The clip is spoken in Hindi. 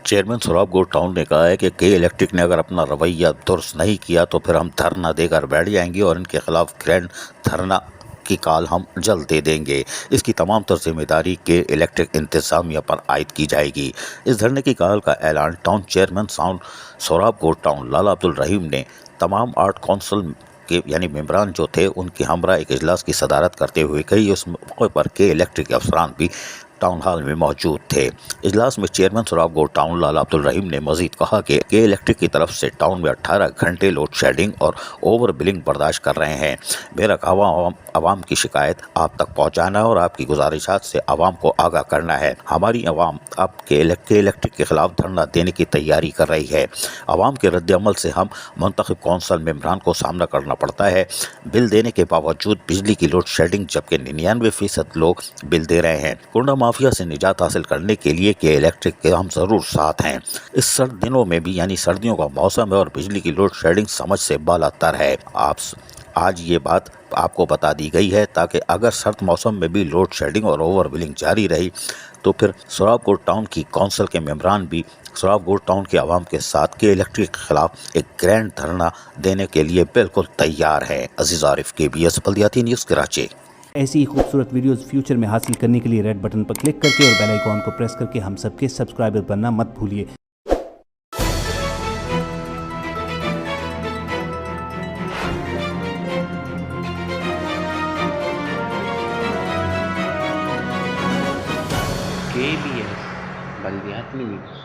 चेयरमैन सोराब गो टाउन ने कहा है कि के इलेक्ट्रिक ने अगर अपना रवैया दुरुस्त नहीं किया तो फिर हम धरना देकर बैठ जाएंगे और इनके खिलाफ ग्रैंड धरना की कॉल हम जल्द दे देंगे। इसकी तमाम तर जिम्मेदारी के इलेक्ट्रिक इंतजामिया पर आयद की जाएगी। इस धरने की कॉल का ऐलान टाउन चेयरमैन सोराब गो टाउन लाला अब्दुल रहीम ने तमाम आर्ट काउंसिल के यानी मेम्बरान जो थे उनकी हमरा एक इजलास की सदारत करते हुए कही। उस मौके पर के इलेक्ट्रिक के अफसरान भी टाउन हॉल में मौजूद थे। इजलास में चेयरमैन सोराब गो टाउन लाला अब्दुल रहीम ने मजीद कहा कि के इलेक्ट्रिक की तरफ से टाउन में 18 घंटे लोड शेडिंग और ओवर बिलिंग बर्दाश्त कर रहे हैं। मेरा आवाम की शिकायत आप तक पहुँचाना है और आपकी गुजारिशात से आवाम को आगाह करना है। हमारी आवाम अब के इलेक्ट्रिक के खिलाफ धरना देने की तैयारी कर रही है। आवाम के रद्द-ए-अमल से हम मुंतखब कौंसल मेम्बरान को सामना करना पड़ता है। बिल देने के बावजूद बिजली की लोड शेडिंग, जबकि 99% लोग बिल दे रहे हैं। कोरोना माफिया से निजात हासिल करने के लिए के इलेक्ट्रिक के हम ज़रूर साथ हैं। इस सर्द दिनों में भी यानी सर्दियों का मौसम है और बिजली की लोड शेडिंग समझ से बालातर है। आज ये बात आपको बता दी गई है ताकि अगर सर्द मौसम में भी लोड शेडिंग और ओवर बिलिंग जारी रही तो फिर सोराब गो टाउन की कौंसिल के मेम्बरान भी सोराब गो टाउन के आवाम के साथ के इलेक्ट्रिक के खिलाफ एक ग्रैंड धरना देने के लिए बिल्कुल तैयार है। अजीज आरिफ, KBS बल्दियाती न्यूज़, कराची। ऐसी ही खूबसूरत वीडियोस फ्यूचर में हासिल करने के लिए रेड बटन पर क्लिक करके और बेल आइकॉन को प्रेस करके हम सबके सब्सक्राइबर बनना मत भूलिए। KBS बल्दियाती न्यूज़।